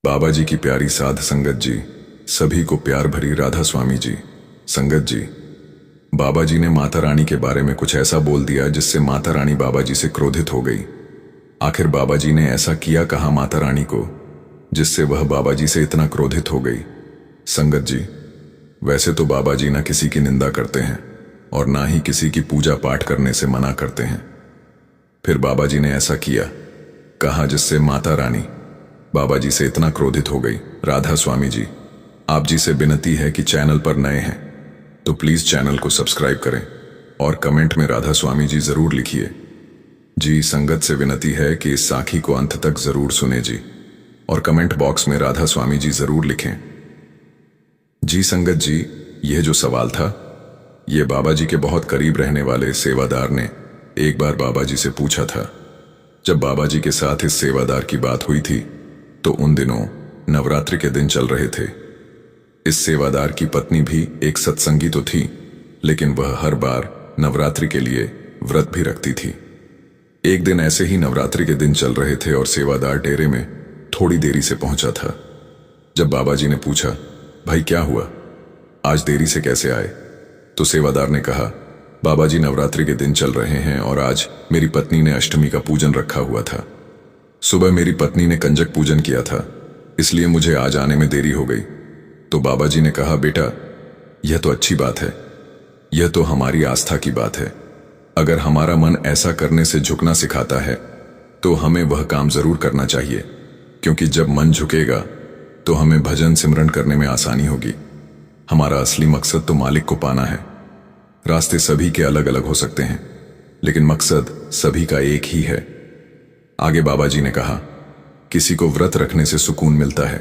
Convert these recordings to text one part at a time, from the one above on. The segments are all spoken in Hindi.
बाबा जी की प्यारी साध संगत जी, सभी को प्यार भरी राधा स्वामी जी। संगत जी, बाबा जी ने माता रानी के बारे में कुछ ऐसा बोल दिया जिससे माता रानी बाबा जी से क्रोधित हो गई। आखिर बाबा जी ने ऐसा किया कहा माता रानी को जिससे वह बाबा जी से इतना क्रोधित हो गई। संगत जी, वैसे तो बाबा जी ना किसी की निंदा करते हैं और ना ही किसी की पूजा पाठ करने से मना करते हैं। फिर बाबा जी ने ऐसा किया कहा जिससे माता रानी बाबा जी से इतना क्रोधित हो गई। राधा स्वामी जी, आप जी से विनती है कि चैनल पर नए हैं तो प्लीज चैनल को सब्सक्राइब करें और कमेंट में राधा स्वामी जी जरूर लिखिए। जी, संगत से विनती है कि इस साखी को अंत तक जरूर सुने जी, और कमेंट बॉक्स में राधा स्वामी जी जरूर लिखें। जी संगत जी, यह जो सवाल था ये बाबा जी के बहुत करीब रहने वाले सेवादार ने एक बार बाबा जी से पूछा था। जब बाबा जी के साथ इस सेवादार की बात हुई थी तो उन दिनों नवरात्रि के दिन चल रहे थे। इस सेवादार की पत्नी भी एक सत्संगी तो थी, लेकिन वह हर बार नवरात्रि के लिए व्रत भी रखती थी। एक दिन ऐसे ही नवरात्रि के दिन चल रहे थे और सेवादार डेरे में थोड़ी देरी से पहुंचा था। जब बाबा जी ने पूछा, भाई क्या हुआ, आज देरी से कैसे आए? तो सेवादार ने कहा, बाबा जी नवरात्रि के दिन चल रहे हैं और आज मेरी पत्नी ने अष्टमी का पूजन रखा हुआ था। सुबह मेरी पत्नी ने कंजक पूजन किया था, इसलिए मुझे आज आने में देरी हो गई। तो बाबा जी ने कहा, बेटा यह तो अच्छी बात है, यह तो हमारी आस्था की बात है। अगर हमारा मन ऐसा करने से झुकना सिखाता है तो हमें वह काम जरूर करना चाहिए, क्योंकि जब मन झुकेगा तो हमें भजन सिमरन करने में आसानी होगी। हमारा असली मकसद तो मालिक को पाना है। रास्ते सभी के अलग अलग हो सकते हैं, लेकिन मकसद सभी का एक ही है। आगे बाबा जी ने कहा, किसी को व्रत रखने से सुकून मिलता है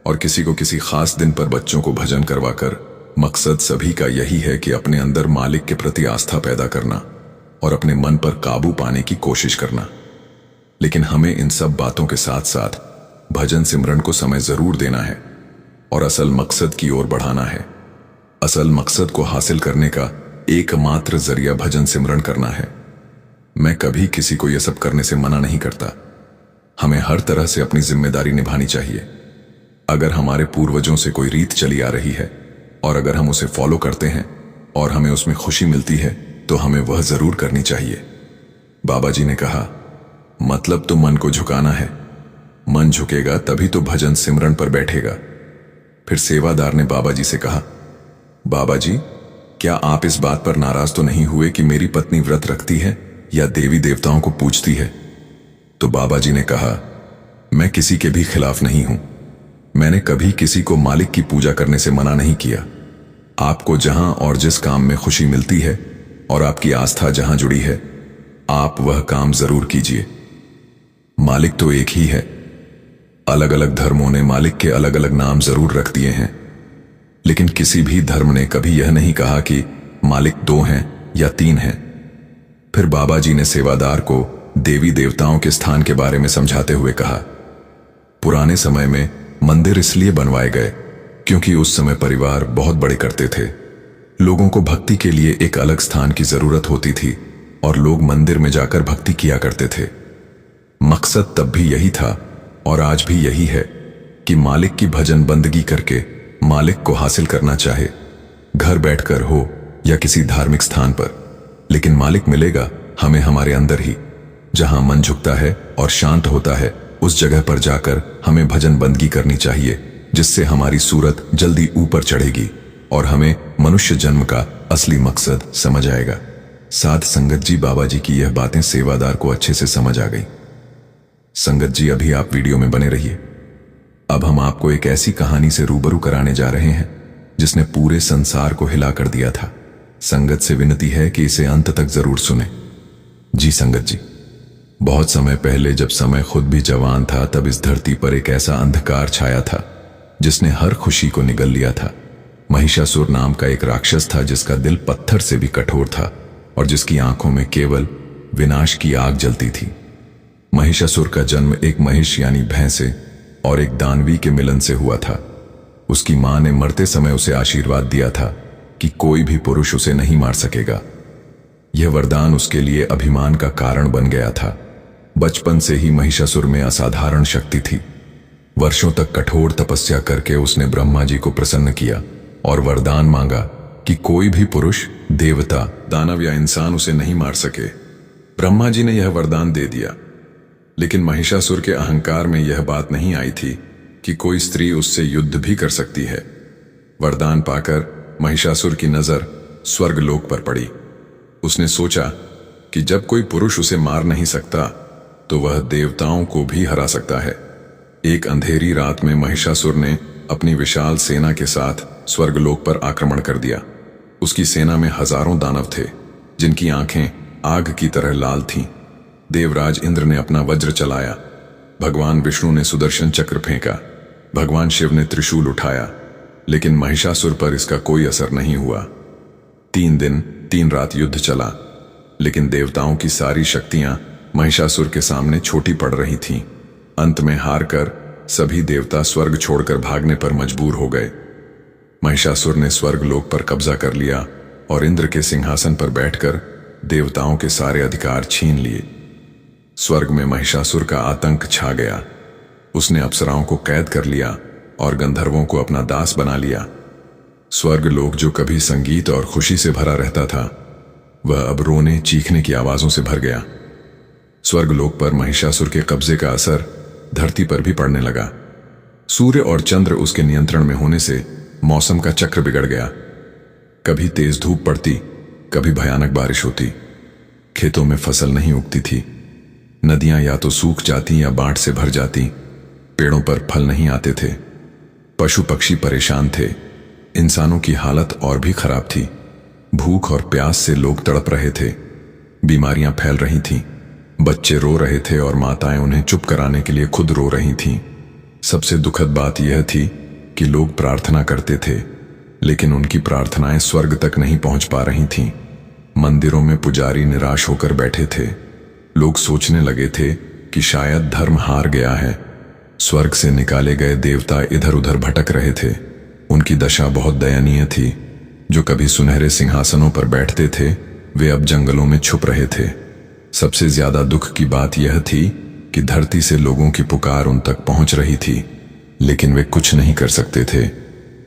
और किसी को किसी खास दिन पर बच्चों को भजन करवाकर। मकसद सभी का यही है कि अपने अंदर मालिक के प्रति आस्था पैदा करना और अपने मन पर काबू पाने की कोशिश करना। लेकिन हमें इन सब बातों के साथ साथ भजन सिमरन को समय जरूर देना है और असल मकसद की ओर बढ़ाना है। असल मकसद को हासिल करने का एकमात्र जरिया भजन सिमरन करना है। मैं कभी किसी को यह सब करने से मना नहीं करता। हमें हर तरह से अपनी जिम्मेदारी निभानी चाहिए। अगर हमारे पूर्वजों से कोई रीत चली आ रही है और अगर हम उसे फॉलो करते हैं और हमें उसमें खुशी मिलती है तो हमें वह जरूर करनी चाहिए। बाबा जी ने कहा, मतलब तो मन को झुकाना है। मन झुकेगा तभी तो भजन सिमरन पर बैठेगा। फिर सेवादार ने बाबा जी से कहा, बाबा जी क्या आप इस बात पर नाराज तो नहीं हुए कि मेरी पत्नी व्रत रखती है या देवी देवताओं को पूजती है? तो बाबा जी ने कहा, मैं किसी के भी खिलाफ नहीं हूं। मैंने कभी किसी को मालिक की पूजा करने से मना नहीं किया। आपको जहां और जिस काम में खुशी मिलती है और आपकी आस्था जहां जुड़ी है, आप वह काम जरूर कीजिए। मालिक तो एक ही है। अलग अलग धर्मों ने मालिक के अलग अलग नाम जरूर रख दिए हैं, लेकिन किसी भी धर्म ने कभी यह नहीं कहा कि मालिक 2 हैं या 3 हैं। फिर बाबा जी ने सेवादार को देवी देवताओं के स्थान के बारे में समझाते हुए कहा, पुराने समय में मंदिर इसलिए बनवाए गए क्योंकि उस समय परिवार बहुत बड़े करते थे। लोगों को भक्ति के लिए एक अलग स्थान की जरूरत होती थी और लोग मंदिर में जाकर भक्ति किया करते थे। मकसद तब भी यही था और आज भी यही है कि मालिक की भजन बंदगी करके मालिक को हासिल करना चाहे, घर बैठकर हो या किसी धार्मिक स्थान पर, लेकिन मालिक मिलेगा हमें हमारे अंदर ही। जहां मन झुकता है और शांत होता है उस जगह पर जाकर हमें भजन बंदगी करनी चाहिए, जिससे हमारी सूरत जल्दी ऊपर चढ़ेगी और हमें मनुष्य जन्म का असली मकसद समझ आएगा। साध संगत जी, बाबा जी की यह बातें सेवादार को अच्छे से समझ आ गई। संगत जी, अभी आप वीडियो में बने रहिए। अब हम आपको एक ऐसी कहानी से रूबरू कराने जा रहे हैं जिसने पूरे संसार को हिला कर दिया था। संगत से विनती है कि इसे अंत तक जरूर सुने। जी संगत जी, बहुत समय पहले जब समय खुद भी जवान था, तब इस धरती पर एक ऐसा अंधकार छाया था जिसने हर खुशी को निगल लिया था। महिषासुर नाम का एक राक्षस था जिसका दिल पत्थर से भी कठोर था और जिसकी आंखों में केवल विनाश की आग जलती थी। महिषासुर का जन्म एक महिष यानी भैंस से और एक दानवी के मिलन से हुआ था। उसकी मां ने मरते समय उसे आशीर्वाद दिया था कि कोई भी पुरुष उसे नहीं मार सकेगा। यह वरदान उसके लिए अभिमान का कारण बन गया था। बचपन से ही महिषासुर में असाधारण शक्ति थी। वर्षों तक कठोर तपस्या करके उसने ब्रह्मा जी को प्रसन्न किया और वरदान मांगा कि कोई भी पुरुष, देवता, दानव या इंसान उसे नहीं मार सके। ब्रह्मा जी ने यह वरदान दे दिया, लेकिन महिषासुर के अहंकार में यह बात नहीं आई थी कि कोई स्त्री उससे युद्ध भी कर सकती है। वरदान पाकर महिषासुर की नजर स्वर्गलोक पर पड़ी। उसने सोचा कि जब कोई पुरुष उसे मार नहीं सकता तो वह देवताओं को भी हरा सकता है। एक अंधेरी रात में महिषासुर ने अपनी विशाल सेना के साथ स्वर्गलोक पर आक्रमण कर दिया। उसकी सेना में हजारों दानव थे, जिनकी आंखें आग की तरह लाल थीं। देवराज इंद्र ने अपना वज्र चलाया, भगवान विष्णु ने सुदर्शन चक्र फेंका, भगवान शिव ने त्रिशूल उठाया, लेकिन महिषासुर पर इसका कोई असर नहीं हुआ। 3 दिन 3 रात युद्ध चला, लेकिन देवताओं की सारी शक्तियां महिषासुर के सामने छोटी पड़ रही थीं। अंत में हारकर सभी देवता स्वर्ग छोड़कर भागने पर मजबूर हो गए। महिषासुर ने स्वर्गलोक पर कब्जा कर लिया और इंद्र के सिंहासन पर बैठकर देवताओं के सारे अधिकार छीन लिए। स्वर्ग में महिषासुर का आतंक छा गया। उसने अप्सराओं को कैद कर लिया और गंधर्वों को अपना दास बना लिया। स्वर्गलोक जो कभी संगीत और खुशी से भरा रहता था, वह अब रोने चीखने की आवाजों से भर गया। स्वर्गलोक पर महिषासुर के कब्जे का असर धरती पर भी पड़ने लगा। सूर्य और चंद्र उसके नियंत्रण में होने से मौसम का चक्र बिगड़ गया। कभी तेज धूप पड़ती, कभी भयानक बारिश होती। खेतों में फसल नहीं उगती थी। नदियां या तो सूख जाती या बाढ़ से भर जाती। पेड़ों पर फल नहीं आते थे। पशु पक्षी परेशान थे। इंसानों की हालत और भी खराब थी। भूख और प्यास से लोग तड़प रहे थे। बीमारियां फैल रही थीं। बच्चे रो रहे थे और माताएं उन्हें चुप कराने के लिए खुद रो रही थीं। सबसे दुखद बात यह थी कि लोग प्रार्थना करते थे, लेकिन उनकी प्रार्थनाएं स्वर्ग तक नहीं पहुंच पा रही थीं। मंदिरों में पुजारी निराश होकर बैठे थे। लोग सोचने लगे थे कि शायद धर्म हार गया है। स्वर्ग से निकाले गए देवता इधर उधर भटक रहे थे। उनकी दशा बहुत दयनीय थी। जो कभी सुनहरे सिंहासनों पर बैठते थे, वे अब जंगलों में छुप रहे थे। सबसे ज्यादा दुख की बात यह थी कि धरती से लोगों की पुकार उन तक पहुंच रही थी, लेकिन वे कुछ नहीं कर सकते थे।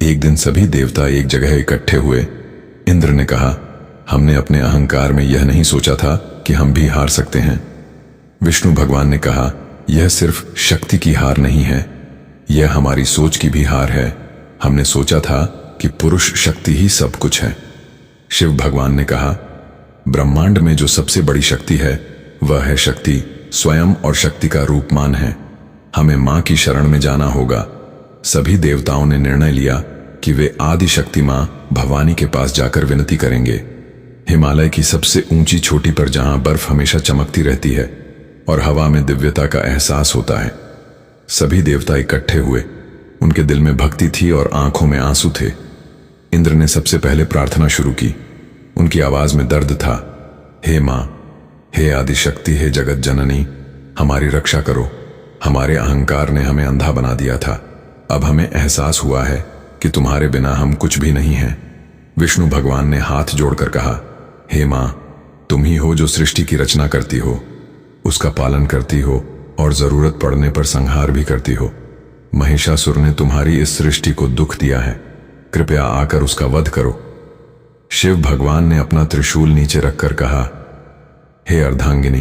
एक दिन सभी देवता एक जगह इकट्ठे हुए। इंद्र ने कहा, हमने अपने अहंकार में यह नहीं सोचा था कि हम भी हार सकते हैं। विष्णु भगवान ने कहा, यह सिर्फ शक्ति की हार नहीं है, यह हमारी सोच की भी हार है। हमने सोचा था कि पुरुष शक्ति ही सब कुछ है। शिव भगवान ने कहा, ब्रह्मांड में जो सबसे बड़ी शक्ति है वह है शक्ति स्वयं और शक्ति का रूपमान है। हमें मां की शरण में जाना होगा। सभी देवताओं ने निर्णय लिया कि वे आदि शक्ति मां भवानी के पास जाकर विनती करेंगे। हिमालय की सबसे ऊंची चोटी पर जहां बर्फ हमेशा चमकती रहती है और हवा में दिव्यता का एहसास होता है। सभी देवता इकट्ठे हुए। उनके दिल में भक्ति थी और आंखों में आंसू थे। इंद्र ने सबसे पहले प्रार्थना शुरू की। उनकी आवाज में दर्द था। हे मां, हे आदि शक्ति, हे जगत जननी, हमारी रक्षा करो। हमारे अहंकार ने हमें अंधा बना दिया था। अब हमें एहसास हुआ है कि तुम्हारे बिना हम कुछ भी नहीं हैं। विष्णु भगवान ने हाथ जोड़कर कहा, हे मां, तुम ही हो जो सृष्टि की रचना करती हो, उसका पालन करती हो और जरूरत पड़ने पर संहार भी करती हो। महिषासुर ने तुम्हारी इस सृष्टि को दुख दिया है, कृपया आकर उसका वध करो। शिव भगवान ने अपना त्रिशूल नीचे रखकर कहा, हे अर्धांगिनी,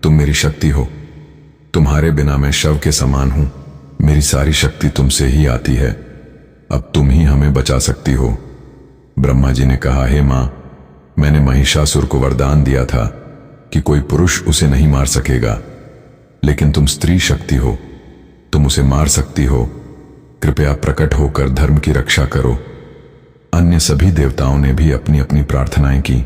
तुम मेरी शक्ति हो। तुम्हारे बिना मैं शव के समान हूं। मेरी सारी शक्ति तुमसे ही आती है। अब तुम ही हमें बचा सकती हो। ब्रह्मा जी ने कहा, हे मां, मैंने महिषासुर को वरदान दिया था कि कोई पुरुष उसे नहीं मार सकेगा, लेकिन तुम स्त्री शक्ति हो, तुम उसे मार सकती हो। कृपया प्रकट होकर धर्म की रक्षा करो। अन्य सभी देवताओं ने भी अपनी अपनी प्रार्थनाएं की।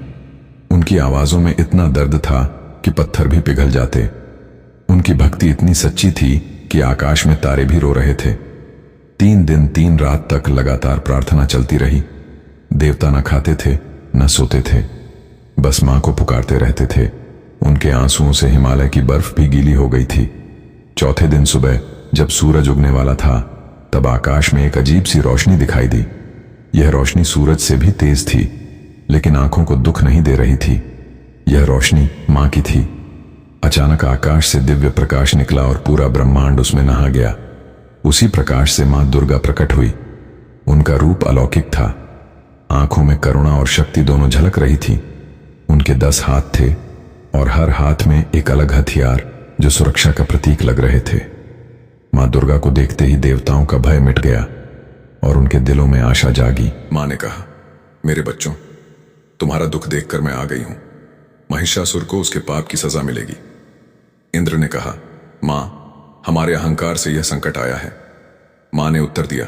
उनकी आवाजों में इतना दर्द था कि पत्थर भी पिघल जाते। उनकी भक्ति इतनी सच्ची थी कि आकाश में तारे भी रो रहे थे। 3 दिन 3 रात तक लगातार प्रार्थना चलती रही। देवता न खाते थे न सोते थे, बस मां को पुकारते रहते थे। उनके आंसुओं से हिमालय की बर्फ भी गीली हो गई थी। चौथे दिन सुबह जब सूरज उगने वाला था, तब आकाश में एक अजीब सी रोशनी दिखाई दी। यह रोशनी सूरज से भी तेज थी, लेकिन आंखों को दुख नहीं दे रही थी। यह रोशनी मां की थी। अचानक आकाश से दिव्य प्रकाश निकला और पूरा ब्रह्मांड उसमें नहा गया। उसी प्रकाश से मां दुर्गा प्रकट हुई। उनका रूप अलौकिक था। आंखों में करुणा और शक्ति दोनों झलक रही थी। उनके 10 हाथ थे और हर हाथ में एक अलग हथियार जो सुरक्षा का प्रतीक लग रहे थे। मां दुर्गा को देखते ही देवताओं का भय मिट गया और उनके दिलों में आशा जागी। मां ने कहा, मेरे बच्चों, तुम्हारा दुख देखकर मैं आ गई हूं। महिषासुर को उसके पाप की सजा मिलेगी। इंद्र ने कहा, मां, हमारे अहंकार से यह संकट आया है। मां ने उत्तर दिया,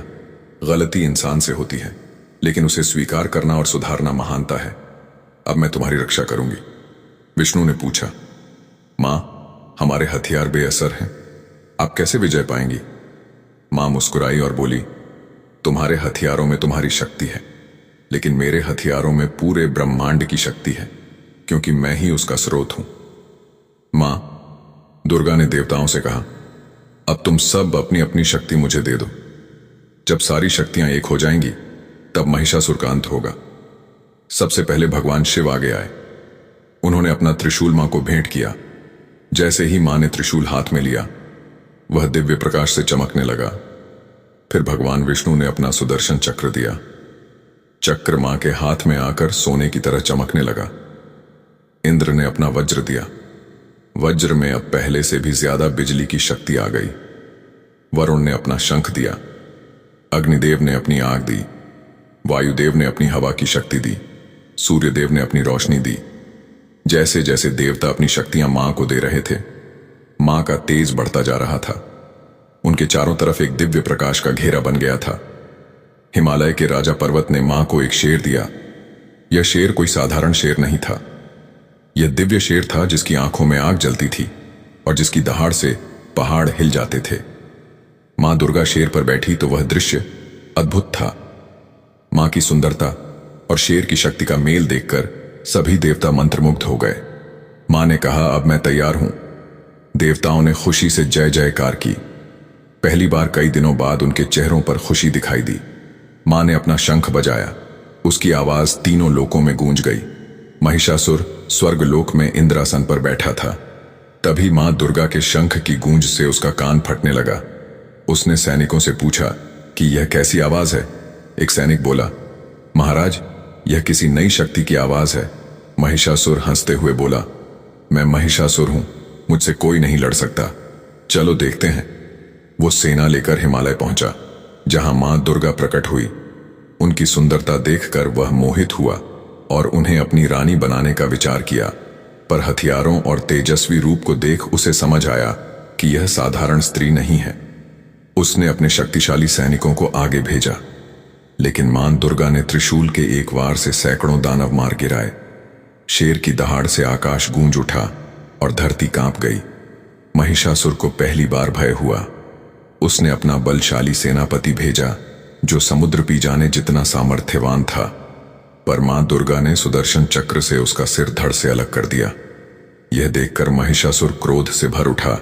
गलती इंसान से होती है, लेकिन उसे स्वीकार करना और सुधारना महानता है। अब मैं तुम्हारी रक्षा करूंगी। विष्णु ने पूछा, मां, हमारे हथियार बेअसर हैं, आप कैसे विजय पाएंगी? मां मुस्कुराई और बोली, तुम्हारे हथियारों में तुम्हारी शक्ति है, लेकिन मेरे हथियारों में पूरे ब्रह्मांड की शक्ति है, क्योंकि मैं ही उसका स्रोत हूं। मां दुर्गा ने देवताओं से कहा, अब तुम सब अपनी अपनी शक्ति मुझे दे दो। जब सारी शक्तियां एक हो जाएंगी, तब महिषासुर का अंत होगा। सबसे पहले भगवान शिव आगे आए। उन्होंने अपना त्रिशूल मां को भेंट किया। जैसे ही मां ने त्रिशूल हाथ में लिया, वह दिव्य प्रकाश से चमकने लगा। फिर भगवान विष्णु ने अपना सुदर्शन चक्र दिया। चक्र मां के हाथ में आकर सोने की तरह चमकने लगा। इंद्र ने अपना वज्र दिया। वज्र में अब पहले से भी ज्यादा बिजली की शक्ति आ गई। वरुण ने अपना शंख दिया। अग्निदेव ने अपनी आग दी। वायुदेव ने अपनी हवा की शक्ति दी। सूर्यदेव ने अपनी रोशनी दी। जैसे जैसे देवता अपनी शक्तियां मां को दे रहे थे, मां का तेज बढ़ता जा रहा था। उनके चारों तरफ एक दिव्य प्रकाश का घेरा बन गया था। हिमालय के राजा पर्वत ने मां को एक शेर दिया। यह शेर कोई साधारण शेर नहीं था। यह दिव्य शेर था जिसकी आंखों में आग जलती थी और जिसकी दहाड़ से पहाड़ हिल जाते थे। मां दुर्गा शेर पर बैठी तो वह दृश्य अद्भुत था। मां की सुंदरता और शेर की शक्ति का मेल देखकर सभी देवता मंत्रमुग्ध हो गए। मां ने कहा, अब मैं तैयार हूं। देवताओं ने खुशी से जय जयकार की। पहली बार कई दिनों बाद उनके चेहरों पर खुशी दिखाई दी। मां ने अपना शंख बजाया। उसकी आवाज तीनों लोकों में गूंज गई। महिषासुर स्वर्गलोक में इंद्रासन पर बैठा था। तभी मां दुर्गा के शंख की गूंज से उसका कान फटने लगा। उसने सैनिकों से पूछा कि यह कैसी आवाज है? एक सैनिक बोला, महाराज, यह किसी नई शक्ति की आवाज है। महिषासुर हंसते हुए बोला, मैं महिषासुर हूं, मुझसे कोई नहीं लड़ सकता। चलो देखते हैं। वो सेना लेकर हिमालय पहुंचा, जहां मां दुर्गा प्रकट हुई। उनकी सुंदरता देखकर वह मोहित हुआ और उन्हें अपनी रानी बनाने का विचार किया। पर हथियारों और तेजस्वी रूप को देख उसे समझ आया कि यह साधारण स्त्री नहीं है। उसने अपने शक्तिशाली सैनिकों को आगे भेजा, लेकिन मां दुर्गा ने त्रिशूल के एक वार से सैकड़ों दानव मार गिराए। शेर की दहाड़ से आकाश गूंज उठा और धरती कांप गई। महिषासुर को पहली बार भय हुआ। उसने अपना बलशाली सेनापति भेजा, जो समुद्र पी जाने जितना सामर्थ्यवान था। पर मां दुर्गा ने सुदर्शन चक्र से उसका सिर धड़ से अलग कर दिया। यह देखकर महिषासुर क्रोध से भर उठा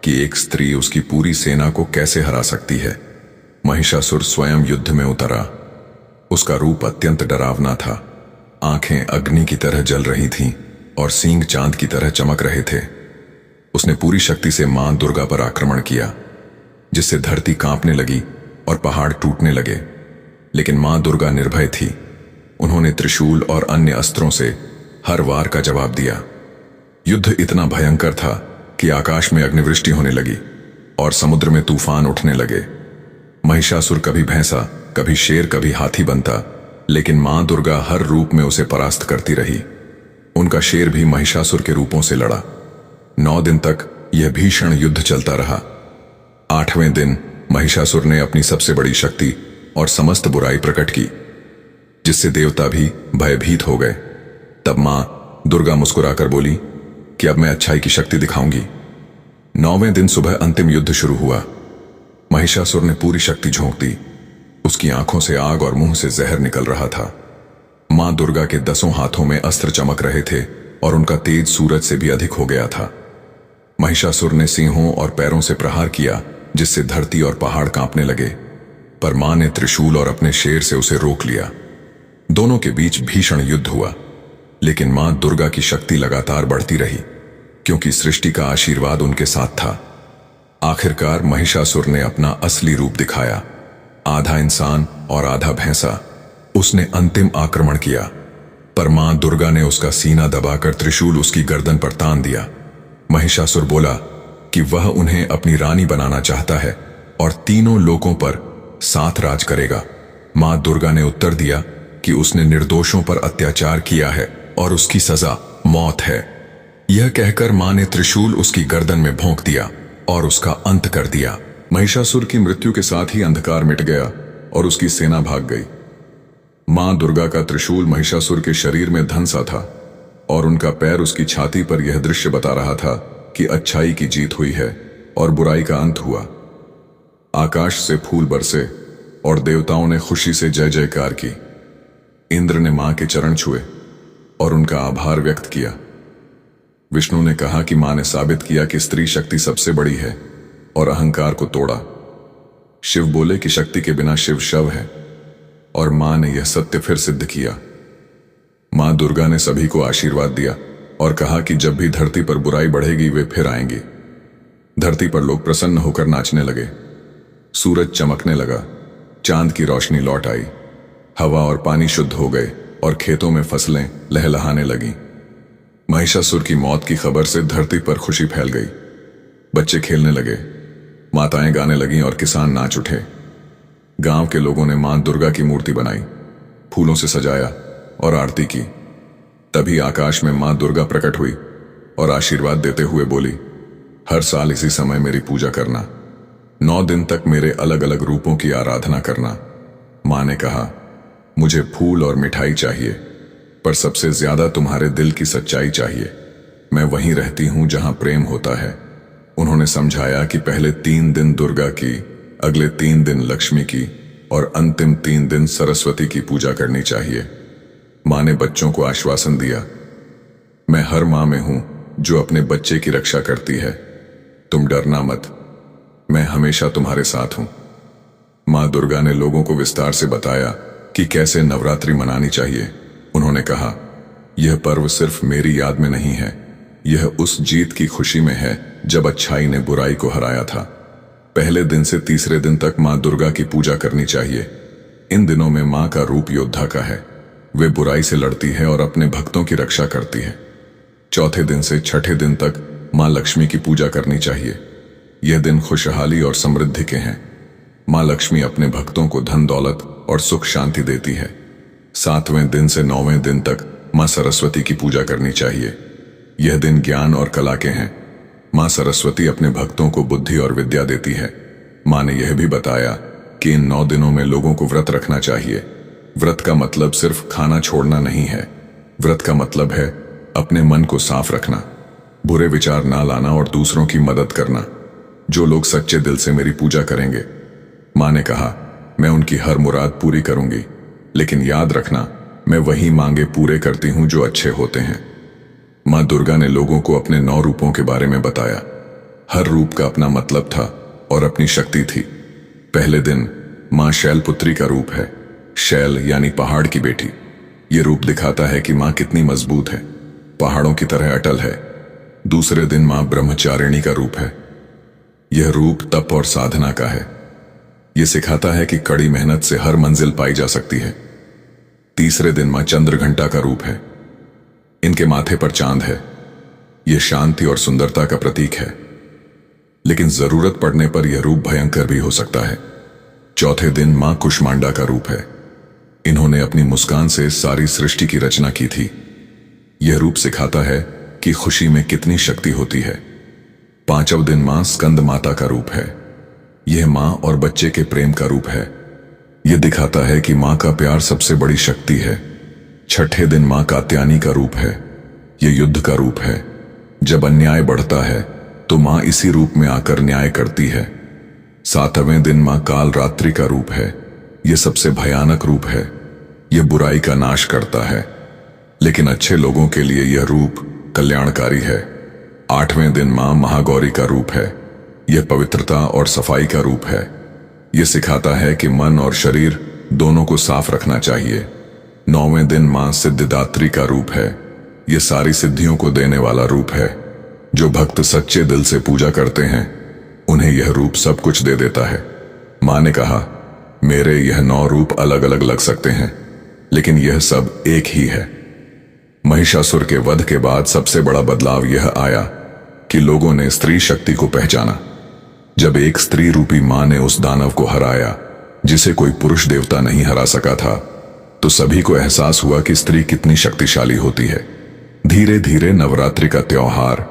कि एक स्त्री उसकी पूरी सेना को कैसे हरा सकती है। महिषासुर स्वयं युद्ध में उतरा। उसका रूप अत्यंत डरावना था। आंखें अग्नि की तरह जल रही थीं और सींग चांद की तरह चमक रहे थे। उसने पूरी शक्ति से मां दुर्गा पर आक्रमण किया, जिससे धरती कांपने लगी और पहाड़ टूटने लगे। लेकिन मां दुर्गा निर्भय थी। उन्होंने त्रिशूल और अन्य अस्त्रों से हर वार का जवाब दिया। युद्ध इतना भयंकर था कि आकाश में अग्निवृष्टि होने लगी और समुद्र में तूफान उठने लगे। महिषासुर कभी भैंसा, कभी शेर, कभी हाथी बनता, लेकिन मां दुर्गा हर रूप में उसे परास्त करती रही। उनका शेर भी महिषासुर के रूपों से लड़ा। 9 दिन तक यह भीषण युद्ध चलता रहा। 8वें दिन महिषासुर ने अपनी सबसे बड़ी शक्ति और समस्त बुराई प्रकट की, जिससे देवता भी भयभीत हो गए। तब मां दुर्गा मुस्कुराकर बोली कि अब मैं अच्छाई की शक्ति दिखाऊंगी। 9वें दिन सुबह अंतिम युद्ध शुरू हुआ। महिषासुर ने पूरी शक्ति झोंक दी। उसकी आंखों से आग और मुंह से जहर निकल रहा था। मां दुर्गा के 10 हाथों में अस्त्र चमक रहे थे और उनका तेज सूरज से भी अधिक हो गया था। महिषासुर ने सिंहों और पैरों से प्रहार किया, जिससे धरती और पहाड़ कांपने लगे। पर मां ने त्रिशूल और अपने शेर से उसे रोक लिया। दोनों के बीच भीषण युद्ध हुआ, लेकिन मां दुर्गा की शक्ति लगातार बढ़ती रही, क्योंकि सृष्टि का आशीर्वाद उनके साथ था। आखिरकार महिषासुर ने अपना असली रूप दिखाया। आधा इंसान और आधा भैंसा। उसने अंतिम आक्रमण किया, पर मां दुर्गा ने उसका सीना दबाकर त्रिशूल उसकी गर्दन पर तान दिया। महिषासुर बोला कि वह उन्हें अपनी रानी बनाना चाहता है और तीनों लोकों पर साथ राज करेगा। मां दुर्गा ने उत्तर दिया कि उसने निर्दोषों पर अत्याचार किया है और उसकी सजा मौत है। यह कहकर मां ने त्रिशूल उसकी गर्दन में भोंक दिया और उसका अंत कर दिया। महिषासुर की मृत्यु के साथ ही अंधकार मिट गया और उसकी सेना भाग गई। मां दुर्गा का त्रिशूल महिषासुर के शरीर में धंसा था और उनका पैर उसकी छाती पर यह दृश्य बता रहा था कि अच्छाई की जीत हुई है और बुराई का अंत हुआ। आकाश से फूल बरसे और देवताओं ने खुशी से जय जयकार की। इंद्र ने मां के चरण छुए और उनका आभार व्यक्त किया। विष्णु ने कहा कि मां ने साबित किया कि स्त्री शक्ति सबसे बड़ी है और अहंकार को तोड़ा। शिव बोले कि शक्ति के बिना शिव शव है और मां ने यह सत्य फिर सिद्ध किया। मां दुर्गा ने सभी को आशीर्वाद दिया और कहा कि जब भी धरती पर बुराई बढ़ेगी वे फिर आएंगी। धरती पर लोग प्रसन्न होकर नाचने लगे। सूरज चमकने लगा, चांद की रोशनी लौट आई, हवा और पानी शुद्ध हो गए और खेतों में फसलें लहलहाने लगीं। महिषासुर की मौत की खबर से धरती पर खुशी फैल गई। बच्चे खेलने लगे, माताएं गाने लगीं और किसान नाच उठे। गांव के लोगों ने मां दुर्गा की मूर्ति बनाई, फूलों से सजाया और आरती की। तभी आकाश में मां दुर्गा प्रकट हुई और आशीर्वाद देते हुए बोली, हर साल इसी समय मेरी पूजा करना, 9 दिन तक मेरे अलग अलग रूपों की आराधना करना। मां ने कहा, मुझे फूल और मिठाई चाहिए, पर सबसे ज्यादा तुम्हारे दिल की सच्चाई चाहिए। मैं वहीं रहती हूं जहां प्रेम होता है। उन्होंने समझाया कि पहले 3 दिन दुर्गा की, अगले 3 दिन लक्ष्मी की और अंतिम 3 दिन सरस्वती की पूजा करनी चाहिए। मां ने बच्चों को आश्वासन दिया, मैं हर मां में हूं जो अपने बच्चे की रक्षा करती है। तुम डरना मत, मैं हमेशा तुम्हारे साथ हूं। मां दुर्गा ने लोगों को विस्तार से बताया कि कैसे नवरात्रि मनानी चाहिए। उन्होंने कहा, यह पर्व सिर्फ मेरी याद में नहीं है, यह उस जीत की खुशी में है जब अच्छाई ने बुराई को हराया था। पहले दिन से तीसरे दिन तक मां दुर्गा की पूजा करनी चाहिए। इन दिनों में मां का रूप योद्धा का है। वे बुराई से लड़ती है और अपने भक्तों की रक्षा करती है। चौथे दिन से छठे दिन तक मां लक्ष्मी की पूजा करनी चाहिए। यह दिन खुशहाली और समृद्धि के हैं। मां लक्ष्मी अपने भक्तों को धन दौलत और सुख शांति देती है। 7वें दिन से 9वें दिन तक मां सरस्वती की पूजा करनी चाहिए। यह दिन ज्ञान और कला के हैं। मां सरस्वती अपने भक्तों को बुद्धि और विद्या देती है। मां ने यह भी बताया कि इन 9 दिनों में लोगों को व्रत रखना चाहिए। व्रत का मतलब सिर्फ खाना छोड़ना नहीं है। व्रत का मतलब है अपने मन को साफ रखना, बुरे विचार ना लाना और दूसरों की मदद करना। जो लोग सच्चे दिल से मेरी पूजा करेंगे, मां ने कहा, मैं उनकी हर मुराद पूरी करूंगी। लेकिन याद रखना, मैं वही मांगे पूरे करती हूं जो अच्छे होते हैं। मां दुर्गा ने लोगों को अपने 9 रूपों के बारे में बताया। हर रूप का अपना मतलब था और अपनी शक्ति थी। पहले दिन मां शैलपुत्री का रूप है। शैल यानी पहाड़ की बेटी। यह रूप दिखाता है कि मां कितनी मजबूत है, पहाड़ों की तरह अटल है। दूसरे दिन मां ब्रह्मचारिणी का रूप है। यह रूप तप और साधना का है। यह सिखाता है कि कड़ी मेहनत से हर मंजिल पाई जा सकती है। तीसरे दिन मां चंद्रघंटा का रूप है। इनके माथे पर चांद है। यह शांति और सुंदरता का प्रतीक है, लेकिन जरूरत पड़ने पर यह रूप भयंकर भी हो सकता है। चौथे दिन मां कुष्मांडा का रूप है। इन्होंने अपनी मुस्कान से सारी सृष्टि की रचना की थी। यह रूप सिखाता है कि खुशी में कितनी शक्ति होती है। 5वें दिन मां स्कंद माता का रूप है। यह मां और बच्चे के प्रेम का रूप है। यह दिखाता है कि मां का प्यार सबसे बड़ी शक्ति है। 6ठे दिन मां कात्यायनी का रूप है। यह युद्ध का रूप है। जब अन्याय बढ़ता है तो मां इसी रूप में आकर न्याय करती है। 7वें दिन मां काल रात्रि का रूप है। यह सबसे भयानक रूप है। यह बुराई का नाश करता है, लेकिन अच्छे लोगों के लिए यह रूप कल्याणकारी है। 8वें दिन मां महागौरी का रूप है। यह पवित्रता और सफाई का रूप है। यह सिखाता है कि मन और शरीर दोनों को साफ रखना चाहिए। 9वें दिन मां सिद्धिदात्री का रूप है। यह सारी सिद्धियों को देने वाला रूप है। जो भक्त सच्चे दिल से पूजा करते हैं उन्हें यह रूप सब कुछ दे देता है। मां ने कहा, मेरे यह 9 रूप अलग अलग लग सकते हैं, लेकिन यह सब एक ही है। महिषासुर के वध के बाद सबसे बड़ा बदलाव यह आया कि लोगों ने स्त्री शक्ति को पहचाना। जब एक स्त्री रूपी मां ने उस दानव को हराया जिसे कोई पुरुष देवता नहीं हरा सका था, तो सभी को एहसास हुआ कि स्त्री कितनी शक्तिशाली होती है। धीरे धीरे नवरात्रि का त्योहार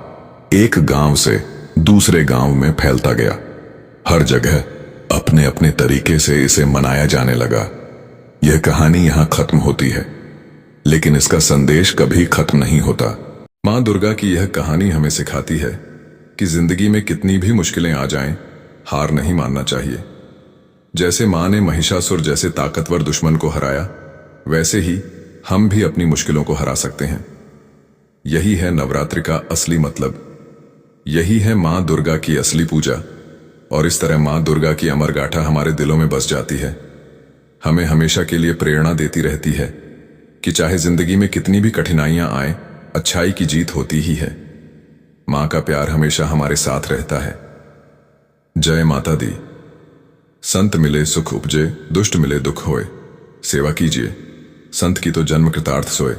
एक गांव से दूसरे गांव में फैलता गया। हर जगह अपने अपने तरीके से इसे मनाया जाने लगा। यह कहानी यहां खत्म होती है, लेकिन इसका संदेश कभी खत्म नहीं होता। मां दुर्गा की यह कहानी हमें सिखाती है कि जिंदगी में कितनी भी मुश्किलें आ जाएं, हार नहीं मानना चाहिए। जैसे मां ने महिषासुर जैसे ताकतवर दुश्मन को हराया, वैसे ही हम भी अपनी मुश्किलों को हरा सकते हैं। यही है नवरात्रि का असली मतलब। यही है मां दुर्गा की असली पूजा। और इस तरह मां दुर्गा की अमर गाथा हमारे दिलों में बस जाती है। हमें हमेशा के लिए प्रेरणा देती रहती है कि चाहे जिंदगी में कितनी भी कठिनाइयां आए, अच्छाई की जीत होती ही है। मां का प्यार हमेशा हमारे साथ रहता है। जय माता दी। संत मिले सुख उपजे, दुष्ट मिले दुख होए। सेवा कीजिए, संत की तो जन्म कृतार्थ सोए।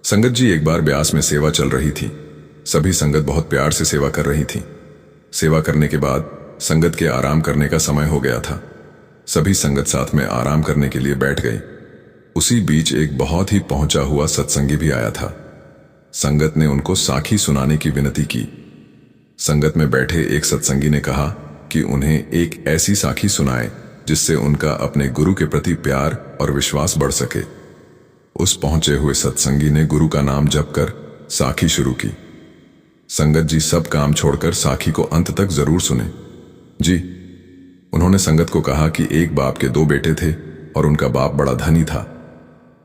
संगत जी, एक बार ब्यास में सेवा चल रही थी। सभी संगत बहुत प्यार से सेवा कर रही थी। सेवा करने के बाद संगत के आराम करने का समय हो गया था। सभी संगत साथ में आराम करने के लिए बैठ गई। उसी बीच एक बहुत ही पहुंचा हुआ सत्संगी भी आया था। संगत ने उनको साखी सुनाने की विनती की। संगत में बैठे एक सत्संगी ने कहा कि उन्हें एक ऐसी साखी सुनाए जिससे उनका अपने गुरु के प्रति प्यार और विश्वास बढ़ सके। उस पहुंचे हुए सत्संगी ने गुरु का नाम जप कर साखी शुरू की। संगत जी सब काम छोड़कर साखी को अंत तक जरूर सुने। जी, उन्होंने संगत को कहा कि एक बाप के 2 बेटे थे और उनका बाप बड़ा धनी था।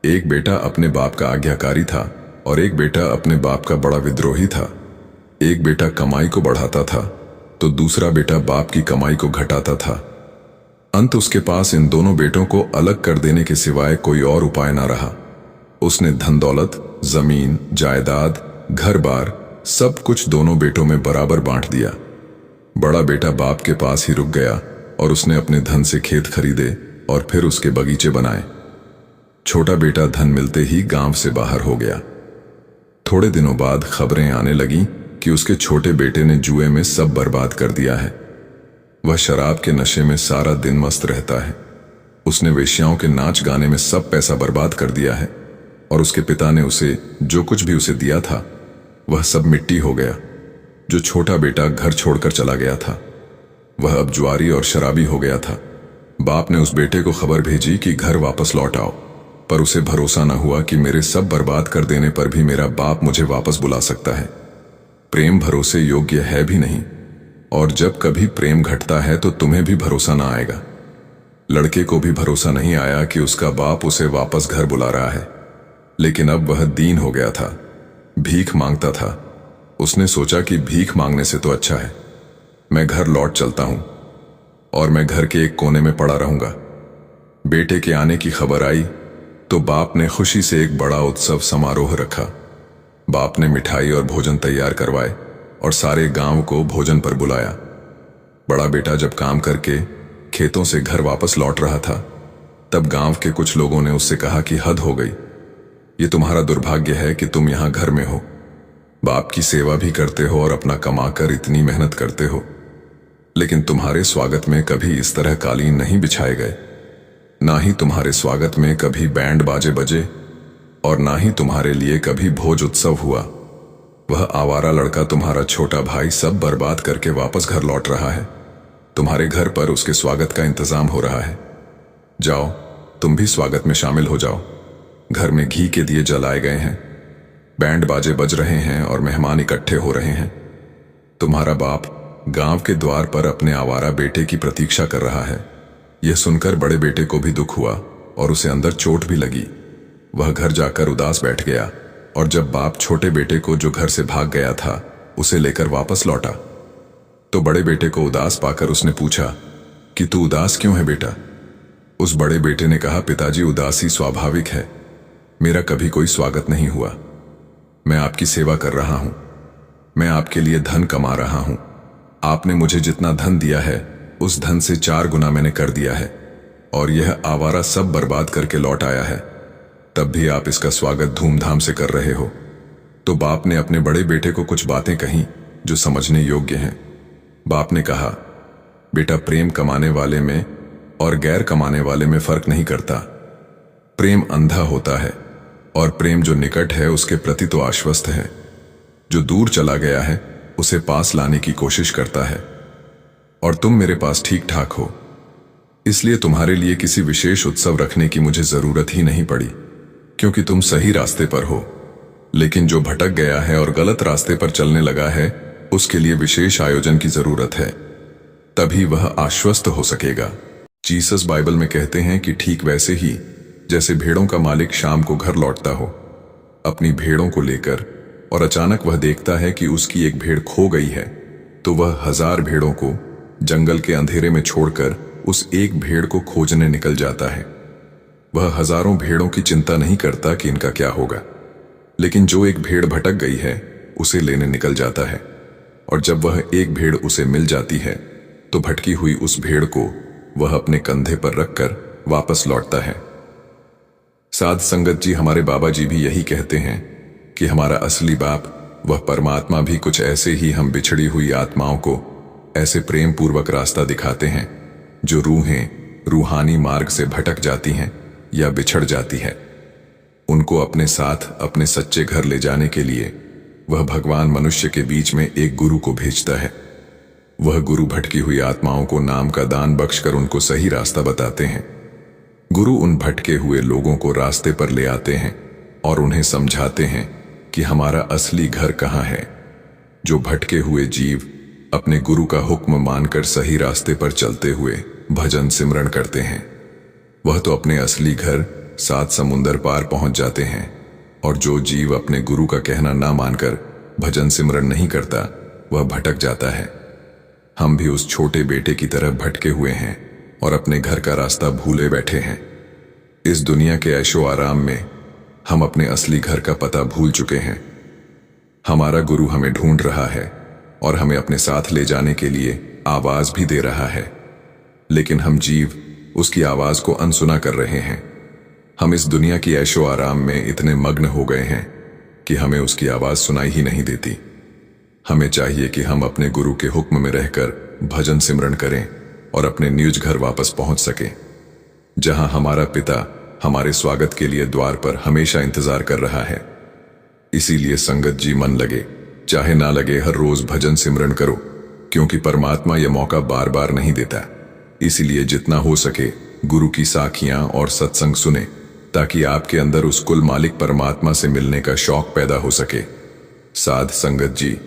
एक बेटा अपने बाप का आज्ञाकारी था और एक बेटा अपने बाप का बड़ा विद्रोही था। एक बेटा कमाई को बढ़ाता था तो दूसरा बेटा बाप की कमाई को घटाता था। अंत उसके पास इन दोनों बेटों को अलग कर देने के सिवाय कोई और उपाय ना रहा। उसने धन दौलत, जमीन, जायदाद, घर बार सब कुछ दोनों बेटों में बराबर बांट दिया। बड़ा बेटा बाप के पास ही रुक गया और उसने अपने धन से खेत खरीदे और फिर उसके बगीचे बनाए। छोटा बेटा धन मिलते ही गांव से बाहर हो गया। थोड़े दिनों बाद खबरें आने लगीं कि उसके छोटे बेटे ने जुए में सब बर्बाद कर दिया है। वह शराब के नशे में सारा दिन मस्त रहता है। उसने वेश्याओं के नाच गाने में सब पैसा बर्बाद कर दिया है और उसके पिता ने उसे जो कुछ भी उसे दिया था वह सब मिट्टी हो गया। जो छोटा बेटा घर छोड़कर चला गया था वह अब जुआरी और शराबी हो गया था। बाप ने उस बेटे को खबर भेजी कि घर वापस लौट आओ, पर उसे भरोसा न हुआ कि मेरे सब बर्बाद कर देने पर भी मेरा बाप मुझे वापस बुला सकता है। प्रेम भरोसे योग्य है भी नहीं, और जब कभी प्रेम घटता है तो तुम्हें भी भरोसा ना आएगा। लड़के को भी भरोसा नहीं आया कि उसका बाप उसे वापस घर बुला रहा है, लेकिन अब वह दीन हो गया था, भीख मांगता था। उसने सोचा कि भीख मांगने से तो अच्छा है मैं घर लौट चलता हूं और मैं घर के एक कोने में पड़ा रहूंगा। बेटे के आने की खबर आई तो बाप ने खुशी से एक बड़ा उत्सव समारोह रखा। बाप ने मिठाई और भोजन तैयार करवाए और सारे गांव को भोजन पर बुलाया। बड़ा बेटा जब काम करके खेतों से घर वापस लौट रहा था, तब गांव के कुछ लोगों ने उससे कहा कि हद हो गई, ये तुम्हारा दुर्भाग्य है कि तुम यहां घर में हो, बाप की सेवा भी करते हो और अपना कमाकर इतनी मेहनत करते हो, लेकिन तुम्हारे स्वागत में कभी इस तरह कालीन नहीं बिछाए गए, ना ही तुम्हारे स्वागत में कभी बैंड बाजे बजे, और ना ही तुम्हारे लिए कभी भोज उत्सव हुआ। वह आवारा लड़का तुम्हारा छोटा भाई सब बर्बाद करके वापस घर लौट रहा है। तुम्हारे घर पर उसके स्वागत का इंतजाम हो रहा है। जाओ, तुम भी स्वागत में शामिल हो जाओ। घर में घी के दिए जलाए गए हैं, बैंड बाजे बज रहे हैं और मेहमान इकट्ठे हो रहे हैं। तुम्हारा बाप गांव के द्वार पर अपने आवारा बेटे की प्रतीक्षा कर रहा है। यह सुनकर बड़े बेटे को भी दुख हुआ और उसे अंदर चोट भी लगी। वह घर जाकर उदास बैठ गया, और जब बाप छोटे बेटे को जो घर से भाग गया था उसे लेकर वापस लौटा तो बड़े बेटे को उदास पाकर उसने पूछा कि तू उदास क्यों है बेटा? उस बड़े बेटे ने कहा, पिताजी उदासी स्वाभाविक है, मेरा कभी कोई स्वागत नहीं हुआ। मैं आपकी सेवा कर रहा हूं, मैं आपके लिए धन कमा रहा हूं, आपने मुझे जितना धन दिया है उस धन से 4 गुना मैंने कर दिया है, और यह आवारा सब बर्बाद करके लौट आया है। तब भी आप इसका स्वागत धूमधाम से कर रहे हो। तो बाप ने अपने बड़े बेटे को कुछ बातें कहीं जो समझने योग्य हैं। बाप ने कहा, बेटा, प्रेम कमाने वाले में और गैर कमाने वाले में फर्क नहीं करता। प्रेम अंधा होता है, और प्रेम जो निकट है उसके प्रति तो आश्वस्त है। जो दूर चला गया है उसे पास लाने की कोशिश करता है। और तुम मेरे पास ठीक ठाक हो, इसलिए तुम्हारे लिए किसी विशेष उत्सव रखने की मुझे जरूरत ही नहीं पड़ी, क्योंकि तुम सही रास्ते पर हो। लेकिन जो भटक गया है और गलत रास्ते पर चलने लगा है, उसके लिए विशेष आयोजन की जरूरत है, तभी वह आश्वस्त हो सकेगा। जीसस बाइबल में कहते हैं कि ठीक वैसे ही जैसे भेड़ों का मालिक शाम को घर लौटता हो अपनी भेड़ों को लेकर, और अचानक वह देखता है कि उसकी एक भेड़ खो गई है, तो वह 1000 भेड़ों को जंगल के अंधेरे में छोड़कर उस एक भेड़ को खोजने निकल जाता है। वह हजारों भेड़ों की चिंता नहीं करता कि इनका क्या होगा, लेकिन जो एक भेड़ भटक गई है उसे लेने निकल जाता है। और जब वह एक भेड़ उसे मिल जाती है तो भटकी हुई उस भेड़ को वह अपने कंधे पर रखकर वापस लौटता है। साध संगत जी, हमारे बाबा जी भी यही कहते हैं कि हमारा असली बाप वह परमात्मा भी कुछ ऐसे ही हम बिछड़ी हुई आत्माओं को ऐसे प्रेम पूर्वक रास्ता दिखाते हैं जो रूहें रूहानी मार्ग से भटक जाती हैं या बिछड़ जाती है। उनको अपने साथ अपने सच्चे घर ले जाने के लिए वह भगवान मनुष्य के बीच में एक गुरु को भेजता है। वह गुरु भटकी हुई आत्माओं को नाम का दान बख्शकर उनको सही रास्ता बताते हैं। गुरु उन भटके हुए लोगों को रास्ते पर ले आते हैं और उन्हें समझाते हैं कि हमारा असली घर कहाँ है। जो भटके हुए जीव अपने गुरु का हुक्म मानकर सही रास्ते पर चलते हुए भजन सिमरन करते हैं, वह तो अपने असली घर 7 समुंदर पार पहुंच जाते हैं। और जो जीव अपने गुरु का कहना ना मानकर भजन सिमरन नहीं करता, वह भटक जाता है। हम भी उस छोटे बेटे की तरह भटके हुए हैं और अपने घर का रास्ता भूले बैठे हैं। इस दुनिया के ऐशो आराम में हम अपने असली घर का पता भूल चुके हैं। हमारा गुरु हमें ढूंढ रहा है और हमें अपने साथ ले जाने के लिए आवाज भी दे रहा है, लेकिन हम जीव उसकी आवाज को अनसुना कर रहे हैं। हम इस दुनिया की ऐशो आराम में इतने मग्न हो गए हैं कि हमें उसकी आवाज सुनाई ही नहीं देती। हमें चाहिए कि हम अपने गुरु के हुक्म में रहकर भजन सिमरन करें और अपने निज घर वापस पहुंच सकें, जहां हमारा पिता हमारे स्वागत के लिए द्वार पर हमेशा इंतजार कर रहा है। इसीलिए संगत जी, मन लगे चाहे ना लगे, हर रोज भजन सिमरन करो, क्योंकि परमात्मा यह मौका बार बार नहीं देता। इसीलिए जितना हो सके गुरु की साखियां और सत्संग सुने, ताकि आपके अंदर उस कुल मालिक परमात्मा से मिलने का शौक पैदा हो सके। साध संगत जी,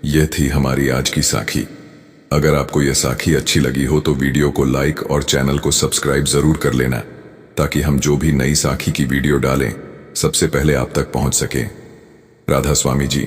यह थी हमारी आज की साखी। अगर आपको यह साखी अच्छी लगी हो तो वीडियो को लाइक और चैनल को सब्सक्राइब जरूर कर लेना, ताकि हम जो भी नई साखी की वीडियो डालें सबसे पहले आप तक पहुंच सके। राधा स्वामी जी।